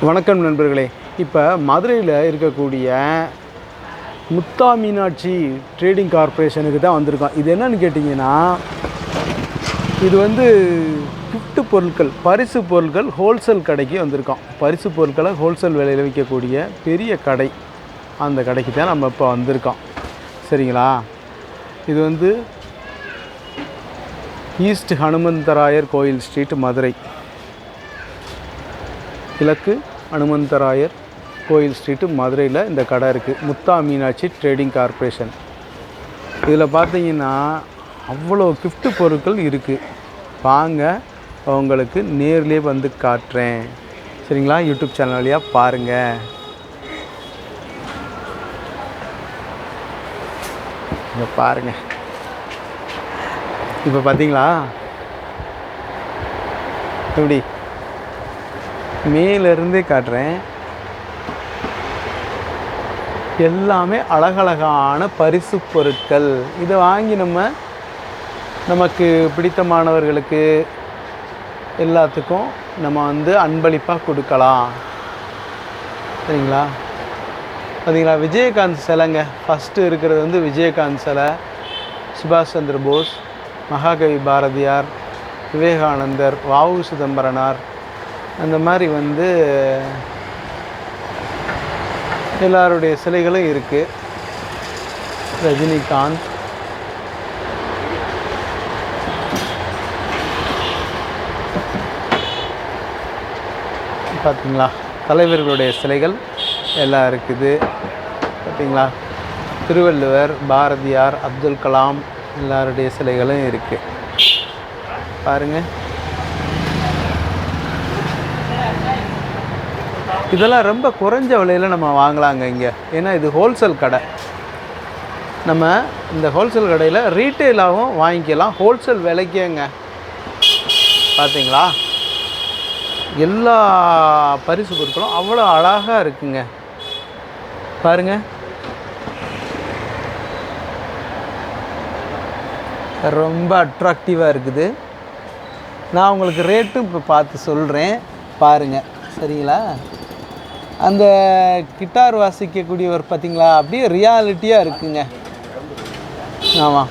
வணக்கம் நண்பர்களே. இப்போ மதுரையில் இருக்கக்கூடிய முத்தா மீனாட்சி ட்ரேடிங் கார்ப்பரேஷனுக்கு தான் வந்திருக்கோம். இது என்னன்னு கேட்டிங்கன்னா, இது கிஃப்ட் பொருட்கள், பரிசு பொருட்கள் ஹோல்சேல் கடைக்கு வந்திருக்கோம். பரிசு பொருட்களை ஹோல்சேல் விலையில் விற்கக்கூடிய பெரிய கடை, அந்த கடைக்கு தான் நம்ம இப்போ வந்திருக்கோம். சரிங்களா? இது ஈஸ்ட் ஹனுமந்தராயர் கோயில் ஸ்ட்ரீட், மதுரை. கிழக்கு ஹனுமந்தராயர் கோயில் ஸ்ட்ரீட்டு, மதுரையில் இந்த கடை இருக்குது. முத்தா மீனாட்சி ட்ரேடிங் கார்ப்பரேஷன். இதில் பார்த்தீங்கன்னா அவ்வளோ கிஃப்ட் பொருட்கள் இருக்குது. வாங்க, உங்களுக்கு நேர்லேயே வந்து காட்டுறேன். சரிங்களா? யூடியூப் சேனல் வழியாக பாருங்கள். இங்கே பாருங்கள். இப்போ பார்த்தீங்களா எப்படி மேலேருந்தே காட்டுறேன். எல்லாமே அழகழகான பரிசு பொருட்கள். இதை வாங்கி நமக்கு பிடித்தமானவர்களுக்கு எல்லாத்துக்கும் நம்ம அன்பளிப்பாக கொடுக்கலாம். சரிங்களா? பார்த்தீங்களா, விஜயகாந்த் சிலைங்க. ஃபஸ்ட்டு இருக்கிறது விஜயகாந்த் சிலை, சுபாஷ் சந்திர போஸ், மகாகவி பாரதியார், விவேகானந்தர், வாவு சிதம்பரனார், அந்த மாதிரி எல்லாருடைய சிலைகளும் இருக்குது. ரஜினிகாந்த், பார்த்தீங்களா, தலைவர்களுடைய சிலைகள் எல்லாம் இருக்குது. பார்த்தீங்களா, திருவள்ளுவர், பாரதியார், அப்துல் கலாம் எல்லாருடைய சிலைகளும் இருக்குது. பாருங்கள், இதெல்லாம் ரொம்ப குறைஞ்ச விலையில் நம்ம வாங்கலாங்க இங்கே. ஏன்னா இது ஹோல்சேல் கடை. நம்ம இந்த ஹோல்சேல் கடையில் ரீட்டெயிலாகவும் வாங்கிக்கலாம், ஹோல்சேல் விலைக்கேங்க. பார்த்தீங்களா, எல்லா பரிசு பொருட்களும் அவ்வளோ அழகாக இருக்குங்க. பாருங்கள், ரொம்ப அட்ராக்டிவாக இருக்குது. நான் உங்களுக்கு ரேட்டும் இப்போ பார்த்து சொல்கிறேன், பாருங்கள். சரிங்களா? அந்த கிட்டார் வாசிக்கக்கூடியவர் பார்த்தீங்களா, அப்படியே ரியாலிட்டியாக இருக்குங்க. ஆமாம்,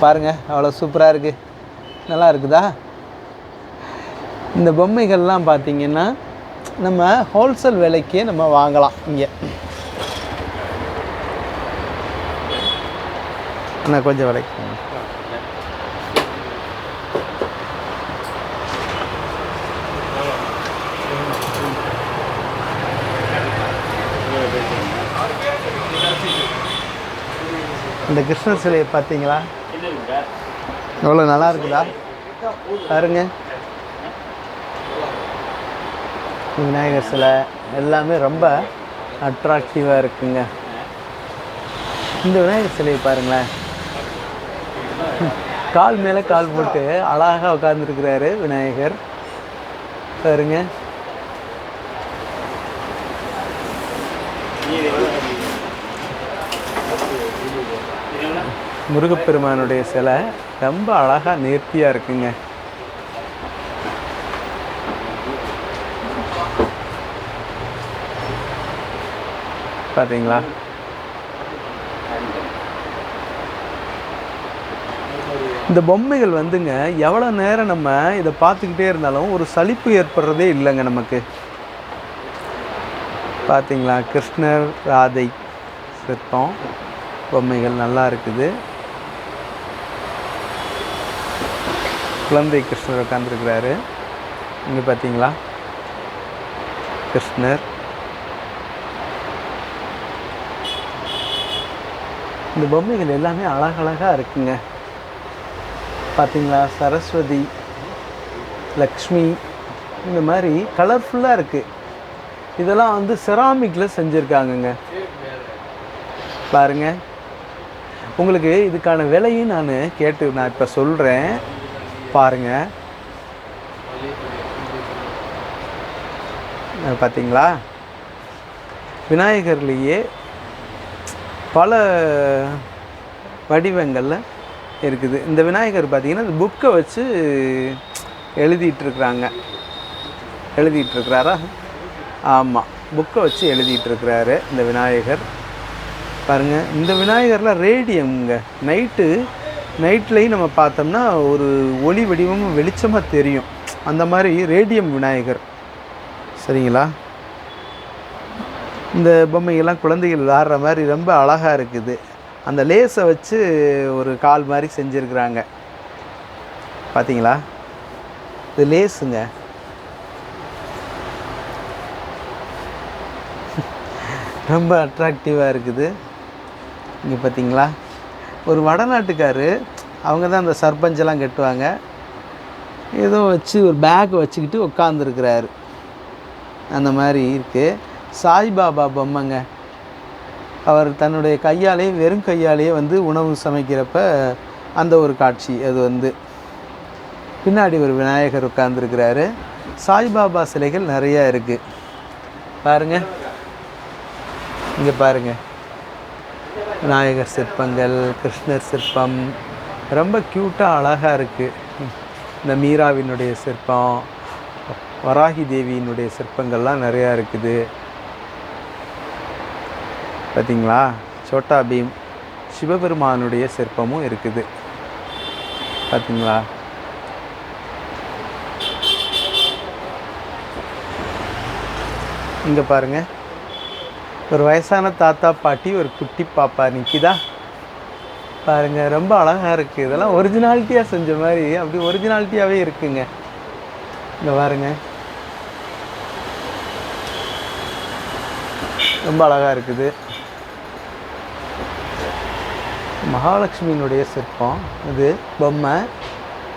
பாருங்கள், அவ்வளோ சூப்பராக இருக்குது. நல்லா இருக்குதா? இந்த பொம்மைகள்லாம் பார்த்திங்கன்னா நம்ம ஹோல்சேல் விலைக்கே நம்ம வாங்கலாம் இங்கே. ஆனால் கொஞ்சம் விலைக்கு இந்த கிருஷ்ணர் சிலையை பார்த்தீங்களா, எவ்வளோ நல்லா இருக்குதா? பாருங்க, விநாயகர் சிலை எல்லாமே ரொம்ப அட்ராக்டிவாக இருக்குங்க. இந்த விநாயகர் சிலையை பாருங்களேன், கால் மேலே கால் போட்டு அழகாக உட்கார்ந்துருக்கிறாரு விநாயகர். பாருங்க, முருகப்பெருமானுடைய சிலை ரொம்ப அழகாக நேர்த்தியாக இருக்குங்க. பார்த்தீங்களா? இந்த பொம்மைகள் எவ்வளோ நேரம் நம்ம இதை பார்த்துக்கிட்டே இருந்தாலும் ஒரு சலிப்பு ஏற்படுறதே இல்லைங்க நமக்கு. பார்த்தீங்களா, கிருஷ்ணர் ராதை சிற்பம் பொம்மைகள் நல்லா இருக்குது. குழந்தை கிருஷ்ணர் உட்காந்துருக்கிறாரு. இங்கே பார்த்தீங்களா, கிருஷ்ணர். இந்த பொம்மைகள் எல்லாமே அழகழகாக இருக்குங்க. பார்த்தீங்களா, சரஸ்வதி, லக்ஷ்மி, இந்த மாதிரி கலர்ஃபுல்லாக இருக்குது. இதெல்லாம் செராமிக்கில் செஞ்சுருக்காங்கங்க. பாருங்கள், உங்களுக்கு இதுக்கான விலையும் நான் இப்போ சொல்கிறேன், பாருங்கள். பார்த்தீங்களா, விநாயகர்லேயே பல வடிவங்களில் இருக்குது. இந்த விநாயகர் பார்த்திங்கன்னா இந்த புக்கை வச்சு எழுதிட்டுருக்கிறாரா? ஆமாம், புக்கை வச்சு எழுதிட்டுருக்கிறாரு இந்த விநாயகர். பாருங்கள், இந்த விநாயகரில் ரேடியம்ங்க. நைட்லேயும் நம்ம பார்த்தோம்னா ஒரு ஒளி வடிவமும் வெளிச்சமாக தெரியும். அந்த மாதிரி ரேடியம் விநாயகர். சரிங்களா? இந்த பொம்மைகள்லாம் குழந்தைகள் விளாடுற மாதிரி ரொம்ப அழகாக இருக்குது. அந்த லேஸை வச்சு ஒரு கால் மாதிரி செஞ்சுருக்குறாங்க. பார்த்தீங்களா? இது லேஸுங்க. ரொம்ப அட்ராக்டிவாக இருக்குது. இங்கே பார்த்தீங்களா? ஒரு வடநாட்டுக்காரு, அவங்க தான் அந்த சர்பஞ்செல்லாம் கட்டுவாங்க. ஏதோ வச்சு ஒரு பேக் வச்சுக்கிட்டு உட்காந்துருக்கிறாரு. அந்த மாதிரி இருக்குது. சாய்பாபா பொம்மைங்க. அவர் தன்னுடைய கையாலே, வெறும் கையாலேயே வந்து உணவு சமைக்கிறப்ப அந்த ஒரு காட்சி. அது வந்து பின்னாடி ஒரு விநாயகர் உட்காந்துருக்கிறாரு. சாய்பாபா சிலைகள் நிறையா இருக்குது. பாருங்கள், இங்கே பாருங்கள், விநாயகர் சிற்பங்கள், கிருஷ்ணர் சிற்பம் ரொம்ப க்யூட்டாக அழகாக இருக்குது. இந்த மீராவினுடைய சிற்பம், வராகி தேவியினுடைய சிற்பங்கள்லாம் நிறையா இருக்குது. பார்த்தீங்களா? சோட்டா பீம், சிவபெருமானுடைய சிற்பமும் இருக்குது. பார்த்தீங்களா? இங்கே பாருங்கள், ஒரு வயசான தாத்தா பாட்டி, ஒரு குட்டி பாப்பா நிற்கிதா பாருங்கள். ரொம்ப அழகாக இருக்குது. இதெல்லாம் ஒரிஜினாலிட்டியாக செஞ்ச மாதிரி அப்படி ஒரிஜினாலிட்டியாகவே இருக்குங்க. இங்கே பாருங்கள், ரொம்ப அழகாக இருக்குது. மகாலட்சுமியினுடைய சிற்பம் இது பொம்மை.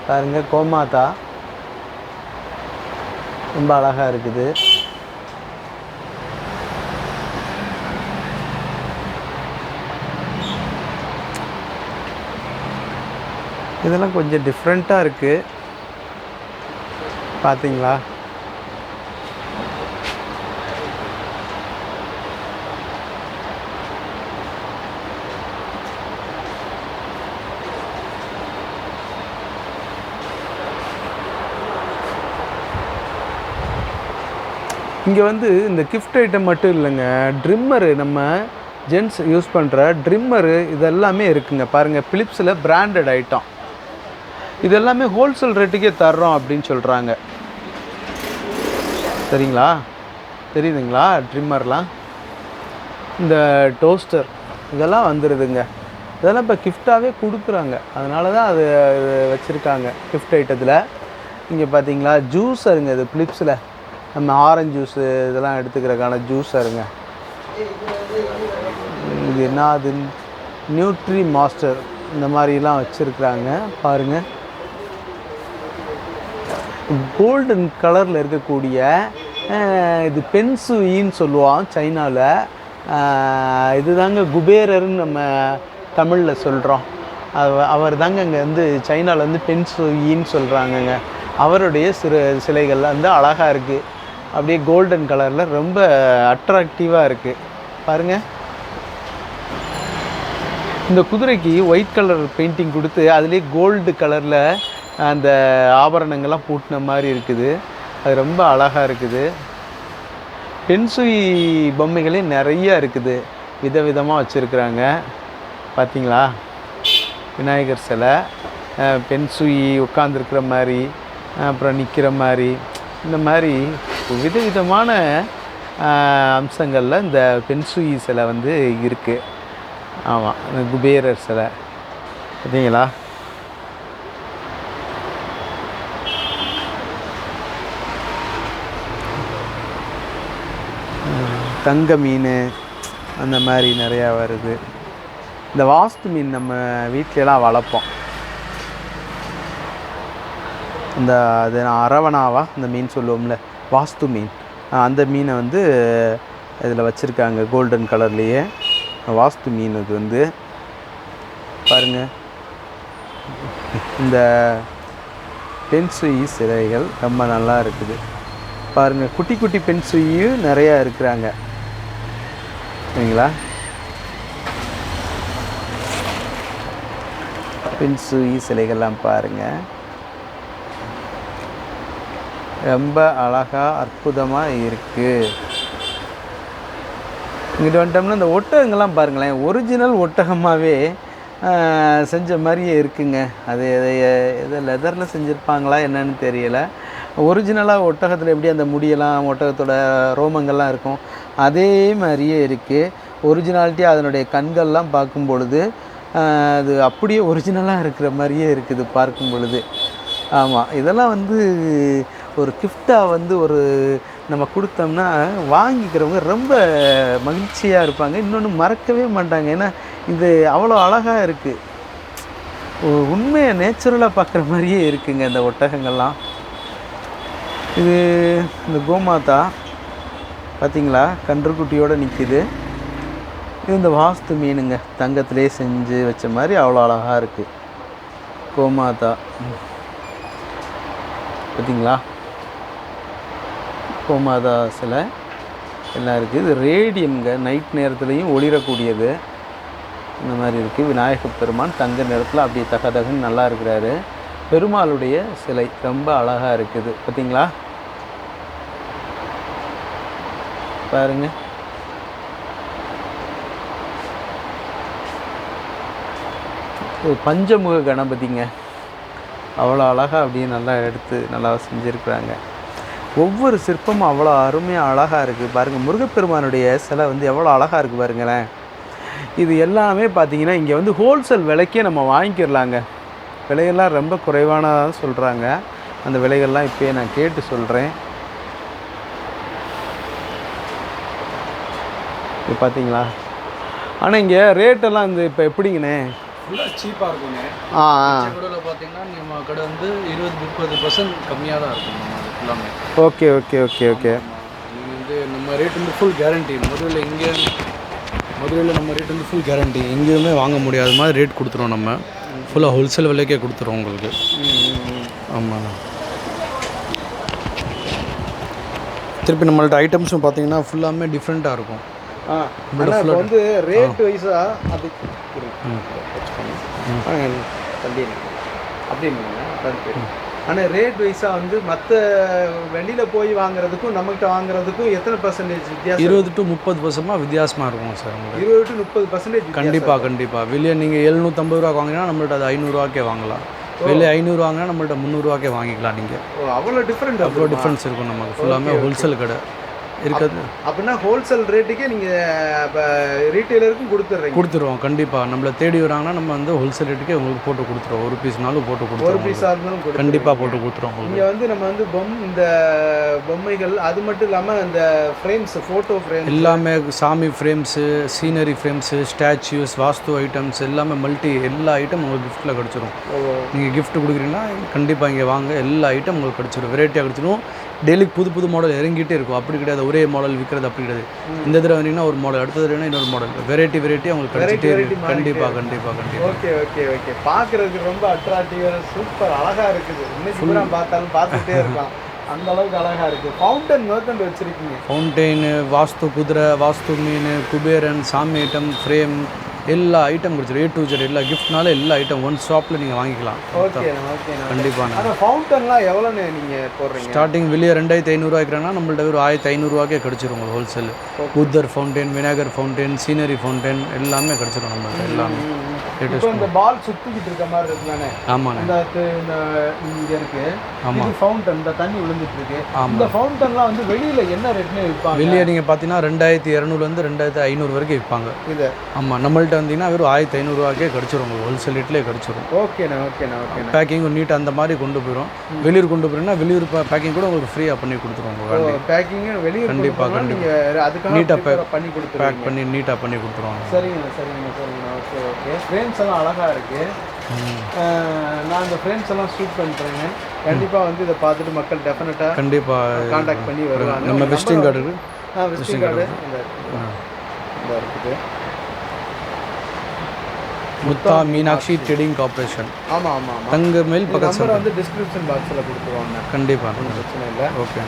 பாருங்கள், கோமாதா ரொம்ப அழகாக இருக்குது. இதெல்லாம் கொஞ்சம் டிஃப்ரெண்ட்டாக இருக்குது. பார்த்தீங்களா? இங்கே வந்து இந்த கிஃப்ட் ஐட்டம் மட்டும் இல்லைங்க, ட்ரிம்மரு, நம்ம ஜென்ஸ் யூஸ் பண்ணுற ட்ரிம்மரு இதெல்லாமே இருக்குங்க. பாருங்கள், பிலிப்ஸில் பிராண்டட் ஐட்டம். இதெல்லாமே ஹோல்சேல் ரேட்டுக்கே தர்றோம் அப்படின்னு சொல்கிறாங்க. சரிங்களா? தெரியுதுங்களா? ட்ரிம்மர்லாம், இந்த டோஸ்டர் இதெல்லாம் வந்துடுதுங்க. இதெல்லாம் இப்போ கிஃப்டாகவே கொடுக்குறாங்க. அதனால தான் அது வச்சுருக்காங்க கிஃப்ட் ஐட்டத்தில். இங்கே பார்த்தீங்களா? ஜூஸருங்க. இது பிலிப்ஸில் நம்ம ஆரஞ்சு ஜூஸு இதெல்லாம் எடுத்துக்கிறதுக்கான ஜூஸருங்க. இது என்ன, அது நியூட்ரி மாஸ்டர் இந்த மாதிரிலாம் வச்சுருக்குறாங்க. பாருங்கள், கோல்டன் கலரில் இருக்கக்கூடிய இது பென்சுயின்னு சொல்லுவான் சைனாவில். இது தாங்க குபேரர்னு நம்ம தமிழில் சொல்கிறோம். அவர் தாங்க இங்கே வந்து சைனாவில் வந்து பென்சுயின்னு சொல்கிறாங்கங்க. அவருடைய சிலைகள்லாம் வந்து அழகாக இருக்குது. அப்படியே கோல்டன் கலரில் ரொம்ப அட்ராக்டிவாக இருக்குது. பாருங்கள், இந்த குதிரைக்கு ஒயிட் கலர் பெயிண்டிங் கொடுத்து அதுலேயே கோல்டு கலரில் அந்த ஆபரணங்கள்லாம் பூட்டின மாதிரி இருக்குது. அது ரொம்ப அழகாக இருக்குது. பென்சுயி பொம்மைகளே நிறையா இருக்குது, விதவிதமாக வச்சுருக்குறாங்க. பார்த்தீங்களா? விநாயகர் சிலை, பென்சுயி உட்காந்துருக்கிற மாதிரி, அப்புறம் நிற்கிற மாதிரி, இந்த மாதிரி விதவிதமான அம்சங்களில் இந்த பென்சுயி சிலை வந்து இருக்குது. ஆமாம், இந்த குபேரர் சிலை பார்த்தீங்களா? தங்க மீன் அந்த மாதிரி நிறையா வருது. இந்த வாஸ்து மீன் நம்ம வீட்டிலலாம் வளர்ப்போம். இந்த அது அரவணாவா இந்த மீன் சொல்லுவோம்ல, வாஸ்து மீன், அந்த மீனை வந்து இதில் வச்சுருக்காங்க கோல்டன் கலர்லேயே. வாஸ்து மீன் இது வந்து பாருங்கள். இந்த பென்சுயி சிலைகள் ரொம்ப நல்லா இருக்குது. பாருங்கள், குட்டி குட்டி பென்சுயியும் நிறையா இருக்கிறாங்க. சரிங்களா? பென்சுயி சிலைகள்லாம் பாருங்கள். ரொம்ப அழகாக அற்புதமாக இருக்குது. இங்கிட்டு வந்துட்டோம்னா இந்த ஒட்டகங்கள்லாம் பாருங்களேன், ஒரிஜினல் ஒட்டகமாகவே செஞ்ச மாதிரியே இருக்குங்க. அது எதை லெதரில் செஞ்சுருப்பாங்களா என்னன்னு தெரியலை. ஒரிஜினலாக ஒட்டகத்தில் எப்படி அந்த முடியெல்லாம் ஒட்டகத்தோட ரோமங்கள்லாம் இருக்கும் அதே மாதிரியே இருக்குது. ஒரிஜினாலிட்டி அதனுடைய கண்கள்லாம் பார்க்கும் பொழுது அது அப்படியே ஒரிஜினலாக இருக்கிற மாதிரியே இருக்குது பார்க்கும் பொழுது. ஆமாம், இதெல்லாம் வந்து ஒரு கிஃப்டாக வந்து ஒரு நம்ம கொடுத்தோம்னா வாங்கிக்கிறவங்க ரொம்ப மகிழ்ச்சியாக இருப்பாங்க. இன்னொன்று மறக்கவே மாட்டாங்க. ஏன்னா இது அவ்வளோ அழகாக இருக்குது. உண்மையை நேச்சுரலாக பார்க்குற மாதிரியே இருக்குங்க இந்த ஒட்டகங்கள்லாம். இது இந்த கோமாதா பார்த்திங்களா, கன்றுக்குட்டியோடு நிற்கிது. இது இந்த வாஸ்து மீனுங்க, தங்கத்திலே செஞ்சு வச்ச மாதிரி அவ்வளோ அழகாக இருக்குது கோமாதா. பார்த்திங்களா, கோமாதா சிலை எல்லாம் இருக்குது. இது ரேடியம்ங்க, நைட் நேரத்துலையும் ஒளிரக்கூடியது. இந்த மாதிரி இருக்குது. விநாயகப் பெருமான் தங்க நிறத்தில் அப்படியே தகன்னு நல்லா இருக்கிறாரு. பெருமாளுடைய சிலை ரொம்ப அழகாக இருக்குது. பார்த்திங்களா, பாருங்க. பஞ்சமுக கணபதிங்க, அவ்வளோ அழகாக அப்படியே நல்லா எடுத்து நல்லா செஞ்சுருக்குறாங்க. ஒவ்வொரு சிற்பமும் அவ்வளோ அருமையாக அழகாக இருக்குது. பாருங்கள், முருகப்பெருமானுடைய சிலை வந்து எவ்வளோ அழகாக இருக்குது பாருங்களேன். இது எல்லாமே பார்த்திங்கன்னா இங்கே வந்து ஹோல்சேல் விலைக்கே நம்ம வாங்கிக்கிடலாங்க. விலையெல்லாம் ரொம்ப குறைவானதாக சொல்கிறாங்க. அந்த விலைகள்லாம் இப்போயே நான் கேட்டு சொல்கிறேன். இது பார்த்தீங்களா, ஆனால் இங்கே ரேட்டெல்லாம் இந்த இப்போ எப்படிங்கண்ணே? ஃபுல்லாக சீப்பாக இருக்குங்க. கடையில் பார்த்தீங்கன்னா நம்ம கடை வந்து 20-30% கம்மியாக தான் இருக்கும் நம்ம அது ஃபுல்லாமே. Okay okay okay okay. நீங்கள் வந்து நம்ம ரேட் வந்து ஃபுல் கேரண்டி. மதுரையில் நம்ம ரேட் வந்து ஃபுல் கேரண்டி, எங்கேயுமே வாங்க முடியாத மாதிரி ரேட் கொடுத்துருவோம். நம்ம ஃபுல்லாக ஹோல்சேல் விலைக்கே கொடுத்துருவோம் உங்களுக்கு. ஆமாம். திருப்பி நம்மள்ட்ட ஐட்டம்ஸும் பார்த்தீங்கன்னா ஃபுல்லாமே டிஃப்ரெண்ட்டாக இருக்கும். இப்போ வந்து ரேட் வைஸாக அது அப்படின்னு. ஆனால் ரேட் வைஸாக வந்து மற்ற வெளியில் போய் வாங்குறதுக்கும் நம்மகிட்ட வாங்குறதுக்கும் எத்தனை பர்சன்டேஜ் வித்தியாசம்? 20-30% வித்தியாசமாக இருக்கும் சார் உங்களுக்கு. 20-30% கண்டிப்பாக. வெளியே நீங்கள் 750 ரூபா வாங்கினா நம்மள்ட்ட அது 500 ரூபாய்க்கே வாங்கலாம். வெளியே 500 வாங்கினா நம்மள்ட்ட 300 ரூபாய்க்கே வாங்கிக்கலாம். நீங்கள் அவ்வளோ டிஃப்ரென்ஸ் இருக்கும். நமக்கு ஃபுல்லாமே ஹோல்சேல் கடை இருக்காது. அப்படின்னா ஹோல்சேல் ரேட்டுக்கே நீங்கள் இப்போ ரீட்டெயிலருக்கும் கொடுத்துருவோம். கண்டிப்பாக நம்மளை தேடி வராங்கன்னா நம்ம வந்து ஹோல்சேல் ரேட்டுக்கே உங்களுக்கு போட்டு கொடுத்துருவோம். ஒரு பீஸ்னாலும் போட்டு கொடுத்துருவோம். ஒரு பீஸாக இருந்தாலும் கண்டிப்பாக போட்டு கொடுத்துருவோம். இங்கே வந்து நம்ம வந்து இந்த பொம்மைகள் அது மட்டும் இல்லாமல் இந்த ஃப்ரேம்ஸ், ஃபோட்டோ ஃப்ரேம் எல்லாமே, சாமி ஃப்ரேம்ஸு, சீனரி ஃப்ரேம்ஸு, ஸ்டாச்சுஸ், வாஸ்து ஐட்டம்ஸ் எல்லாமே எல்லா ஐட்டம் உங்களுக்கு கிஃப்ட்டில் கிடச்சிரும். நீங்கள் கிஃப்ட் கொடுக்குறீங்கன்னா கண்டிப்பாக இங்கே வாங்க, எல்லா ஐட்டம் உங்களுக்கு கிடச்சிரும். வெரைட்டியாக கிடச்சிரும். டெய்லிக்கு புது மாடல் இறங்கிட்டே இருக்கும். அப்படி கிடையாது ஒரே மாடல் விற்கிறது, அப்படி கிடையாது. இந்த தடவை வந்தீங்கன்னா ஒரு மாடல், அடுத்த தடவை இன்னொரு மாடல், வெரைட்டி உங்களுக்கு கிடைச்சிட்டே இருக்கும். கண்டிப்பாக. ஓகே. பார்க்குறதுக்கு ரொம்ப அட்ராக்டிவாக சூப்பர் அழகாக இருக்குது. இன்னைக்கு பார்த்தாலும் பார்த்துட்டே இருக்கலாம், அந்த அளவுக்கு அழகாக இருக்குது. ஃபவுண்டன் மேற்கொண்டு வச்சுருக்கீங்க. ஃபவுண்டெயின், வாஸ்து குதிரை, வாஸ்து மீன், குபேரன், சாமி ஐட்டம், ஃப்ரேம், எல்லா ஐட்டம் கொடுத்துரு. A to Z எல்லா கிஃப்ட்னால எல்லா ஐட்டம் ஒன் ஷாப்பில் நீங்கள் வாங்கிக்கலாம். கண்டிப்பாக. அந்த ஃபவுண்டன்லாம் எவ்வளோன்னு நீங்கள் போடுறீங்க? ஸ்டார்டிங் வெளியே 2500 வைக்கிறாங்கன்னா நம்மள்ட்ட ஒரு 1500 ரூபாய்க்கே கிடச்சிரும் உங்களுக்கு ஹோல்சேல். புத்தர் fountain, Vinayagar fountain, scenery fountain எல்லாமே கிடச்சிரும் நம்மள்ட்ட. எல்லாமே இந்த பால் சுற்றிக்கிட்டு இருக்க மாதிரி இருக்குதானே? ஆமாண்ணே. இந்த இங்கே இருக்குது. ஆமாம், ஃபவுண்டன், இந்த தண்ணி விழுந்துட்டு இருக்கு. இந்த ஃபவுண்டன்லாம் வந்து வெளியில் என்ன ரேட்னு விற்பாங்க? வெளியே நீங்கள் பார்த்தீங்கன்னா 2200 2500 வரைக்கும் விற்பாங்க. இது ஆமாம், நம்மள்ட்ட வந்தீங்கன்னா வெறும் 1500 ரூபாய்க்கே கிடச்சிரும் உங்களுக்கு ஹோல்சேல் ரேட்லேயே கிடச்சிரும். ஓகேண்ணா. பேக்கிங் நீட்டாக அந்த மாதிரி கொண்டு போயிடும். வெளியூர் கொண்டு போகிறீங்கன்னா வெளியூர் பேக்கிங் கூட உங்களுக்கு ஃப்ரீயாக பண்ணி கொடுத்துருவோம். பேக்கிங் வெளியூர் கண்டிப்பாக அதுக்காக நீட்டாக பண்ணி கொடுத்து பேக் பண்ணி நீட்டாக பண்ணி கொடுத்துருவாங்க. சரிங்கண்ணா. ஓகே. ஃப்ரேம்ஸ் எல்லாம் அழகாக இருக்குது. நான் இந்த ஃப்ரேம்ஸ் எல்லாம் ஷூட் பண்ணுறேங்க. கண்டிப்பாக வந்து இதை பார்த்துட்டு மக்கள் டெஃபினட்டாக கண்டிப்பாக கான்டாக்ட் பண்ணி வருவாங்க. நம்ம விசிட்டிங் கார்டு இருக்குது. விசிட்டிங் கார்டு இந்த இருக்குது. முத்தா மீனாட்சி ட்ரேடிங் கார்பரேஷன். ஆமாம். தங்க மேல் பக்கத்தில் வந்து டிஸ்கிரிப்ஷன் பாக்ஸில் கொடுத்துருவாங்க. கண்டிப்பாக, பிரச்சனை இல்லை. ஓகே.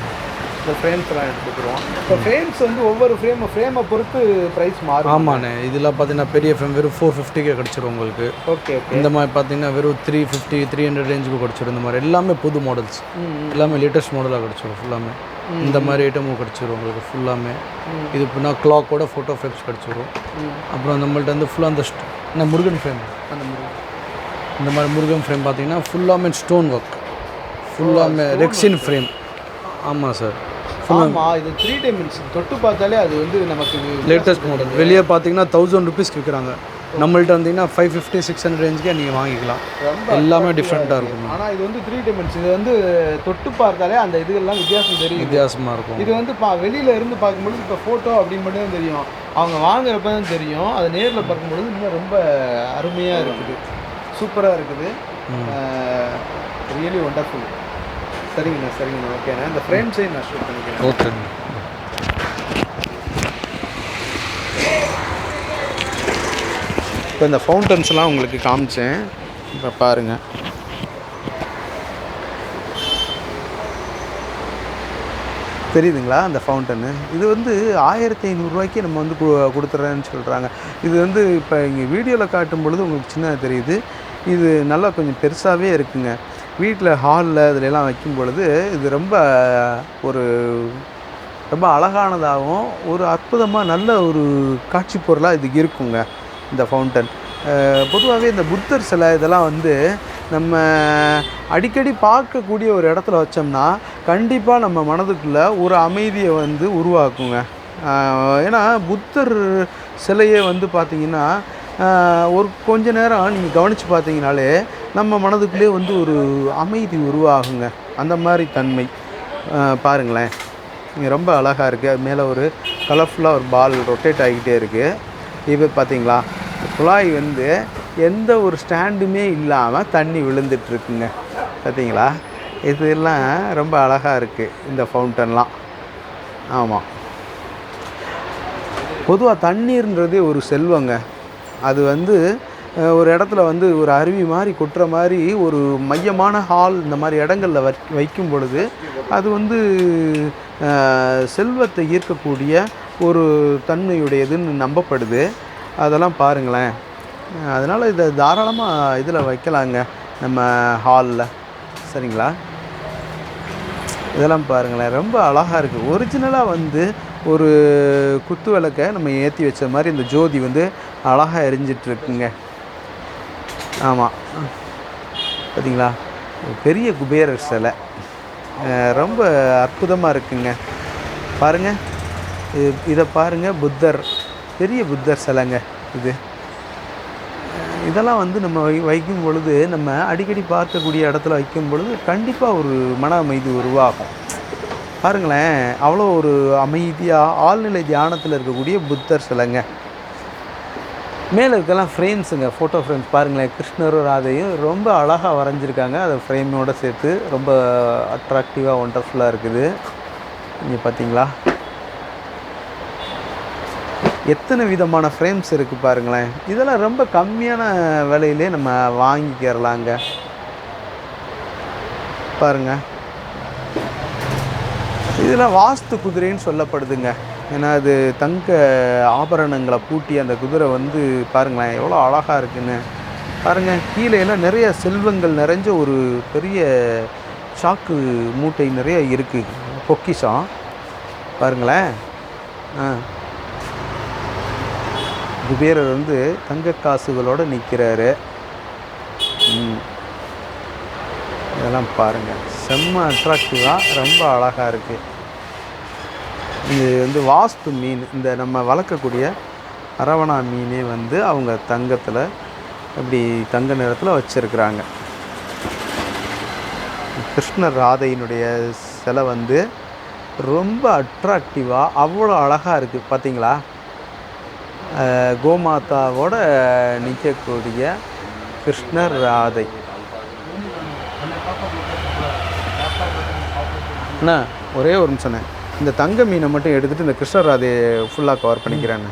இந்த ஃப்ரேம்ஸ்லாம் எடுத்துக்கிறோம். இப்போ ஃப்ரேம்ஸ் வந்து ஒவ்வொரு ஃப்ரேமை பொறுத்து ப்ரைஸ் மாறும். ஆமாண்ணே, இதில் பார்த்தீங்கன்னா பெரிய ஃப்ரேம் வெறும் 450 கிடச்சிரும் உங்களுக்கு. Okay okay. இந்த மாதிரி பார்த்தீங்கன்னா வெறும் 350 300 ரேஞ்சுக்கு கிடச்சிரும். இந்த மாதிரி எல்லாமே புது மாடல்ஸ், எல்லாமே லேட்டஸ்ட் மாடலாக கிடச்சிரும் ஃபுல்லாமே. இந்த மாதிரி ஐட்டமும் கிடச்சிரும் உங்களுக்கு ஃபுல்லாமே. இது இப்போனா கிளாக்கோட ஃபோட்டோ ஃப்ரேம்ஸ் கிடச்சிரும். அப்புறம் நம்மள்ட்ட வந்து ஃபுல்லாக அந்த முருகன் ஃப்ரேம், இந்த மாதிரி முருகன் ஃப்ரேம் பார்த்தீங்கன்னா ஃபுல்லாமே ஸ்டோன் ஒர்க், ஃபுல்லாமே ரெக்ஸின் ஃப்ரேம். ஆமாம் சார். ஆமாம், இது 3 டைமென்ஷன் தொட்டு பார்த்தாலே அது வந்து நமக்கு லேட்டஸ்ட் மாடல். வெளியே பார்த்தீங்கன்னா 1000 ருபீஸ்க்கு விற்கிறாங்க. நம்மள்ட்ட வந்தீங்கன்னா 550 600 ரேஞ்சுக்கே நீங்கள் வாங்கிக்கலாம். எல்லாமே டிஃப்ரெண்ட்டாக இருக்கும். ஆனால் இது வந்து 3 டைமென்ஷன். இது வந்து தொட்டு பார்த்தாலே அந்த இதுகள்லாம் வித்தியாசமாக இருக்கும். இது வந்து வெளியில் இருந்து பார்க்கும்போது இப்போ ஃபோட்டோ அப்படின்னு மட்டும் தான் தெரியும், அவங்க வாங்குறப்ப தான் தெரியும். அது நேரில் பார்க்கும்பொழுது இன்னும் ரொம்ப அருமையாக இருக்குது, சூப்பராக இருக்குது, ரியலி ஒண்டர்ஃபுல். சரிங்கண்ணா. ஓகேண்ணா, இந்த ஃப்ரேம்ஸே நான் ஷூட் பண்ணிக்கிறேன். ஓகே. இப்போ இந்த ஃபவுண்டன்ஸ்லாம் உங்களுக்கு காமிச்சேன், இப்போ பாருங்கள். தெரியுதுங்களா அந்த ஃபவுண்டனு? இது வந்து 1500 நம்ம வந்து கொடுத்துட்றேன்னு சொல்கிறாங்க. இது வந்து இப்போ இங்கே வீடியோவில் காட்டும் பொழுது உங்களுக்கு சின்னதாக தெரியுது. இது நல்லா கொஞ்சம் பெருசாகவே இருக்குங்க. வீட்டில் ஹாலில் இதிலெல்லாம் வைக்கும் பொழுது இது ரொம்ப அழகானதாகவும் ஒரு அற்புதமாக நல்ல ஒரு காட்சி பொருளாக இது இருக்குங்க இந்த ஃபவுண்டன். பொதுவாகவே இந்த புத்தர் சிலை இதெல்லாம் வந்து நம்ம அடிக்கடி பார்க்கக்கூடிய ஒரு இடத்துல வச்சோம்னா கண்டிப்பாக நம்ம மனதுக்குள்ளே ஒரு அமைதியை வந்து உருவாக்குங்க. ஏன்னா புத்தர் சிலையை வந்து பார்த்திங்கன்னா ஒரு கொஞ்ச நேரம் நீங்கள் கவனித்து பார்த்தீங்கனாலே நம்ம மனதுக்குள்ளே வந்து ஒரு அமைதி உருவாகுங்க. அந்த மாதிரி தன்மை பாருங்களேன், ரொம்ப அழகாக இருக்குது. அது மேலே ஒரு கலர்ஃபுல்லாக ஒரு பால் ரொட்டேட் ஆகிக்கிட்டே இருக்குது. இது பார்த்தீங்களா, குழாய் வந்து எந்த ஒரு ஸ்டாண்டுமே இல்லாமல் தண்ணி விழுந்துட்டுருக்குங்க. பார்த்தீங்களா, இதெல்லாம் ரொம்ப அழகாக இருக்குது இந்த ஃபவுண்டன்லாம். ஆமாம், பொதுவாக தண்ணீர்ன்றதே ஒரு செல்வங்க. அது வந்து ஒரு இடத்துல வந்து ஒரு அருவி மாதிரி கொட்டுற மாதிரி ஒரு மையமான ஹால் இந்த மாதிரி இடங்களில் வைக்கும் பொழுது அது வந்து செல்வத்தை ஈர்க்கக்கூடிய ஒரு தன்மையுடையதுன்னு நம்பப்படுது. அதெல்லாம் பாருங்களேன். அதனால் இதை தாராளமாக இதில் வைக்கலாங்க நம்ம ஹாலில். சரிங்களா, இதெல்லாம் பாருங்களேன், ரொம்ப அழகாக இருக்குது. ஒரிஜினலாக வந்து ஒரு குத்து விளக்கை நம்ம ஏற்றி வச்ச மாதிரி இந்த ஜோதி வந்து அழகாக எரிஞ்சிட்ருக்குங்க. ஆமாம், பார்த்தீங்களா, பெரிய குபேரர் சிலை ரொம்ப அற்புதமாக இருக்குங்க. பாருங்கள், இதை பாருங்கள், புத்தர், பெரிய புத்தர் சிலைங்க இது. இதெல்லாம் வந்து நம்ம வைக்கும் பொழுது, நம்ம அடிக்கடி பார்க்கக்கூடிய இடத்துல வைக்கும் பொழுது கண்டிப்பாக ஒரு மன அமைதி உருவாகும். பாருங்களேன், அவ்வளோ ஒரு அமைதியாக ஆழ்நிலை தியானத்தில் இருக்கக்கூடிய புத்தர் சிலைங்க. மேலே இருக்கலாம் ஃப்ரேம்ஸுங்க, ஃபோட்டோ ஃப்ரேம்ஸ் பாருங்களேன். கிருஷ்ணரும் ராதையும் ரொம்ப அழகாக வரைஞ்சிருக்காங்க. அதை ஃப்ரேமோடு சேர்த்து ரொம்ப அட்ராக்டிவாக ஒண்டர்ஃபுல்லாக இருக்குது. நீங்கள் பார்த்தீங்களா, எத்தனை விதமான ஃப்ரேம்ஸ் இருக்குது பாருங்களேன். இதெல்லாம் ரொம்ப கம்மியான விலையிலே நம்ம வாங்கிக்கிறலாங்க. பாருங்கள், இதெல்லாம் வாஸ்து குதிரைன்னு சொல்லப்படுதுங்க. ஏன்னா அது தங்க ஆபரணங்களை பூட்டி அந்த குதிரை வந்து பாருங்களேன் எவ்வளோ அழகாக இருக்குன்னு. பாருங்கள், கீழே எல்லாம் நிறைய செல்வங்கள் நிறைஞ்ச ஒரு பெரிய சாக்கு மூட்டை நிறைய இருக்குது, பொக்கிஷம். பாருங்களேன், குபேரர் வந்து தங்க காசுகளோடு நிற்கிறாரு. இதெல்லாம் பாருங்கள், செம்ம அட்ராக்டிவாக ரொம்ப அழகாக இருக்குது. இது வந்து வாஸ்து மீன், இந்த நம்ம வளர்க்கக்கூடிய அரவணா மீனே வந்து அவங்க தங்கத்தில் இப்படி தங்க நிறத்தில் வச்சுருக்குறாங்க. கிருஷ்ணர் ராதையினுடைய சிலை வந்து ரொம்ப அட்ராக்டிவாக அவ்வளோ அழகாக இருக்குது. பார்த்தீங்களா, கோமாதாவோட நிற்கக்கூடிய கிருஷ்ணர் ராதை. அண்ணா ஒரே ஒரு நிமிஷம்ண்ணே, இந்த தங்க மீனை மட்டும் எடுத்துகிட்டு இந்த கிருஷ்ணர் ராதையை ஃபுல்லாக கவர் பண்ணிக்கிறேண்ணே.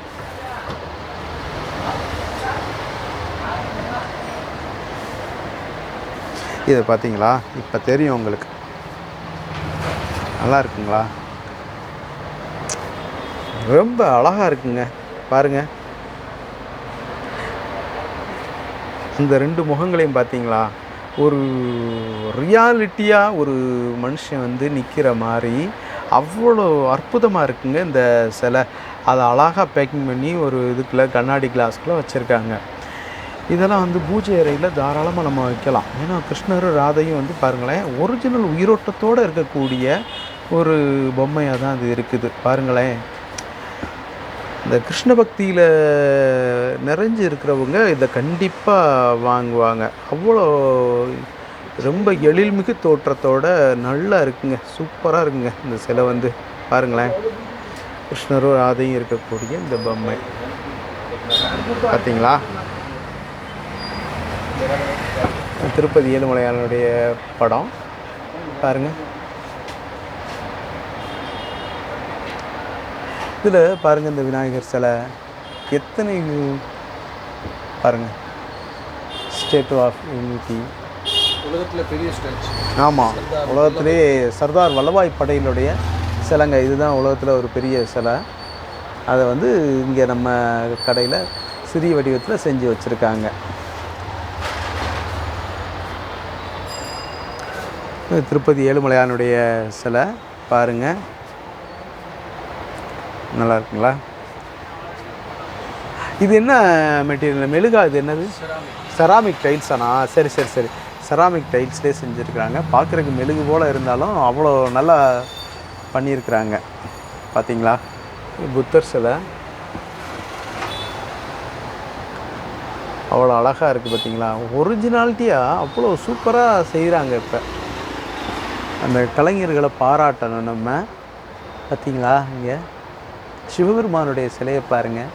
இதை பார்த்தீங்களா, இப்போ தெரியும் உங்களுக்கு. நல்லா இருக்குங்களா, ரொம்ப அழகாக இருக்குங்க பாருங்கள். இந்த 2 முகங்களையும் பார்த்தீங்களா, ஒரு ரியாலிட்டியாக ஒரு மனுஷன் வந்து நிற்கிற மாதிரி அவ்வளோ அற்புதமாக இருக்குங்க இந்த சிலை. அதை அழகாக பேக்கிங் பண்ணி ஒரு இதுக்குள்ளே கண்ணாடி கிளாஸ்க்குள்ளே வச்சுருக்காங்க. இதெல்லாம் வந்து பூஜை அறையில் தாராளமாக நம்ம வைக்கலாம். ஏன்னா கிருஷ்ணரும் ராதையும் வந்து பாருங்களேன், ஒரிஜினல் உயிரோட்டத்தோடு இருக்கக்கூடிய ஒரு பொம்மையாக தான் அது இருக்குது. பாருங்களேன், இந்த கிருஷ்ண பக்தியில் நிறைஞ்சு இருக்கிறவங்க இதை கண்டிப்பாக வாங்குவாங்க. அவ்வளோ ரொம்ப எழில்மிகு தோற்றத்தோட நல்லா இருக்குங்க, சூப்பராக இருக்குங்க இந்த சிலை வந்து. பாருங்களேன், கிருஷ்ணரும் ராதையும் இருக்கக்கூடிய இந்த பொம்மை பார்த்தீங்களா. திருப்பதி ஏழுமலையானுடைய படம் பாருங்கள். இதில் பாருங்கள், இந்த விநாயகர் சிலை எத்தனை பாருங்கள், ஸ்டேட் ஆஃப் யூனிட்டி, உலகத்தில் பெரிய ஸ்டாச்சு. ஆமாம், உலகத்திலே சர்தார் வல்லபாய் பட்டேலுடைய சிலைங்க. இதுதான் உலகத்தில் ஒரு பெரிய சிலை. அதை வந்து இங்கே நம்ம கடையில் சிறிய வடிவத்தில் செஞ்சு வச்சுருக்காங்க. திருப்பதி ஏழுமலையானுடைய சிலை பாருங்கள், நல்லா இருக்குங்களா. இது என்ன மெட்டீரியல்? மெழுகா? இது என்னது? செராமிக் டைல்ஸாண்ணா? சரி சரி சரி, செராமிக் டைல்ஸ்லேயே செஞ்சுருக்குறாங்க. பார்க்குறதுக்கு மெழுகு போல் இருந்தாலும் அவ்வளோ நல்லா பண்ணியிருக்கிறாங்க. பார்த்தீங்களா, புத்தர் சிலை அவ்வளோ அழகாக இருக்குது. பார்த்தீங்களா, ஒரிஜினாலிட்டியாக அவ்வளோ சூப்பராக செய்கிறாங்க. இப்போ அந்த கலைஞர்களை பாராட்டணும் நம்ம. பார்த்தீங்களா, இங்கே சிவபெருமானுடைய சிலையை பாருங்கள்,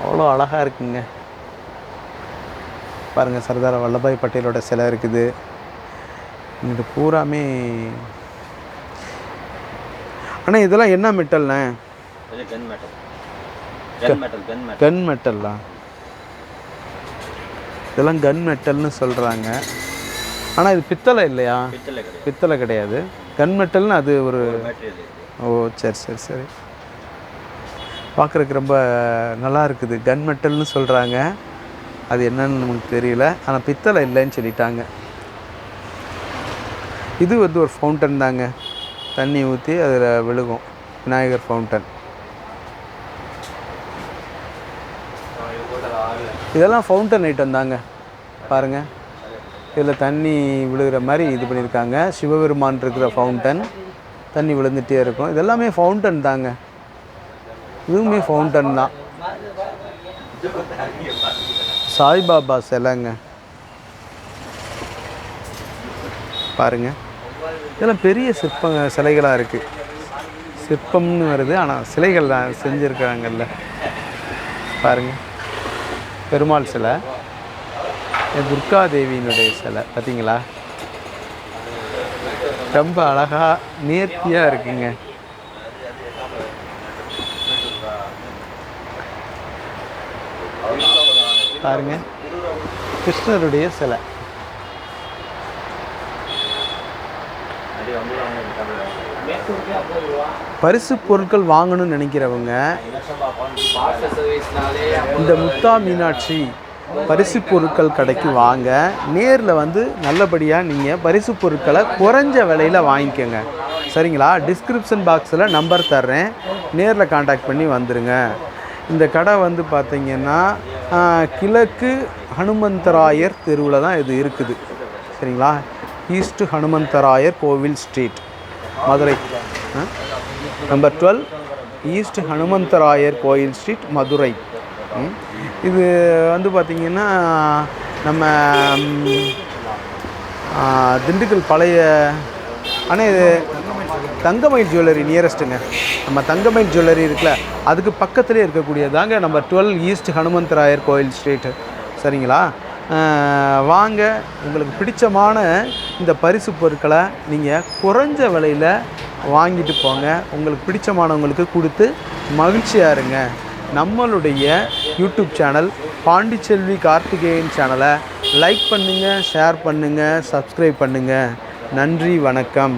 அவ்வளோ அழகாக இருக்குங்க. பாருங்கள், சர்தார் வல்லபாய் பட்டேலோட சிலை இருக்குது. இங்கிட்டு பூராமே. ஆனால் இதெல்லாம் என்ன மெட்டல்ண்ணே? கன் மெட்டல்லாம். இதெல்லாம் கன் மெட்டல்னு சொல்கிறாங்க. ஆனால் இது பித்தளை இல்லையா? பித்தளை கிடையாது, கன் மெட்டல்னு அது ஒரு. ஓ சரி சரி சரி, பார்க்குறதுக்கு ரொம்ப நல்லா இருக்குது. கன் மெட்டல்னு சொல்கிறாங்க, அது என்னன்னு நமக்கு தெரியல. ஆனால் பித்தளை இல்லைன்னு சொல்லிட்டாங்க. இது வந்து ஒரு ஃபவுண்டன் தாங்க, தண்ணி ஊற்றி அதில் விழுகும், விநாயகர் ஃபவுண்டன். இதெல்லாம் ஃபவுண்டன் ஐட்டம் தாங்க. பாருங்கள், இதில் தண்ணி விழுகிற மாதிரி இது பண்ணியிருக்காங்க. சிவபெருமான் இருக்கிற ஃபவுண்டன், தண்ணி விழுந்துகிட்டே இருக்கும். இதெல்லாமே ஃபவுண்டன் தாங்க, இதுவுமே ஃபவுண்டன் தான். சாய்பாபா சிலைங்க பாருங்கள். இதெல்லாம் பெரிய சிலைகளாக இருக்குது. சிற்பம்னு வருது, ஆனால் சிலைகள் தான் செஞ்சுருக்காங்கல்ல. பாருங்கள், பெருமாள் சிலை, துர்காதேவியினுடைய சிலை பார்த்தீங்களா, ரொம்ப அழகாக நேர்த்தியாக இருக்குங்க. பாருங்க, கிருஷ்ணருடைய சிலை. பரிசு பொருட்கள் வாங்கணும்னு நினைக்கிறவங்க இந்த முத்தா மீனாட்சி பரிசு பொருட்கள் கடைக்கு வாங்க. நேரில் வந்து நல்லபடியாக நீங்கள் பரிசு பொருட்களை குறைஞ்ச விலையில் வாங்கிக்கோங்க, சரிங்களா. டிஸ்கிரிப்ஷன் பாக்ஸில் நம்பர் தர்றேன், நேரில் காண்டாக்ட் பண்ணி வந்துடுங்க. இந்த கடை வந்து பார்த்திங்கன்னா கிழக்கு ஹனுமந்தராயர் தெருவில் தான் இது இருக்குது, சரிங்களா. ஈஸ்ட் ஹனுமந்தராயர் கோவில் ஸ்ட்ரீட், மதுரை. நம்பர் 12 ஈஸ்ட் ஹனுமந்தராயர் கோயில் ஸ்ட்ரீட், மதுரை. இது வந்து பார்த்திங்கன்னா நம்ம திண்டுக்கல் பழைய. ஆனால் இது தங்கமயில் ஜுவல்லரி நியரஸ்ட்டுங்க. நம்ம தங்கமயில் ஜுவல்லரி இருக்குல்ல, அதுக்கு பக்கத்துலேயே இருக்கக்கூடியதாங்க நம்பர் 12 ஈஸ்ட் ஹனுமந்தராயர் கோயில் ஸ்ட்ரீட்டு, சரிங்களா. வாங்க, உங்களுக்கு பிடிச்சமான இந்த பரிசு பொருட்களை நீங்கள் குறைஞ்ச விலையில் வாங்கிட்டு போங்க. உங்களுக்கு பிடிச்சமானவங்களுக்கு கொடுத்து மகிழ்ச்சியாக இருங்க. நம்மளுடைய யூடியூப் சேனல் பாண்டிச்செல்வி கார்த்திகேயன் சேனலை லைக் பண்ணுங்கள், ஷேர் பண்ணுங்கள், சப்ஸ்கிரைப் பண்ணுங்கள். நன்றி, வணக்கம்.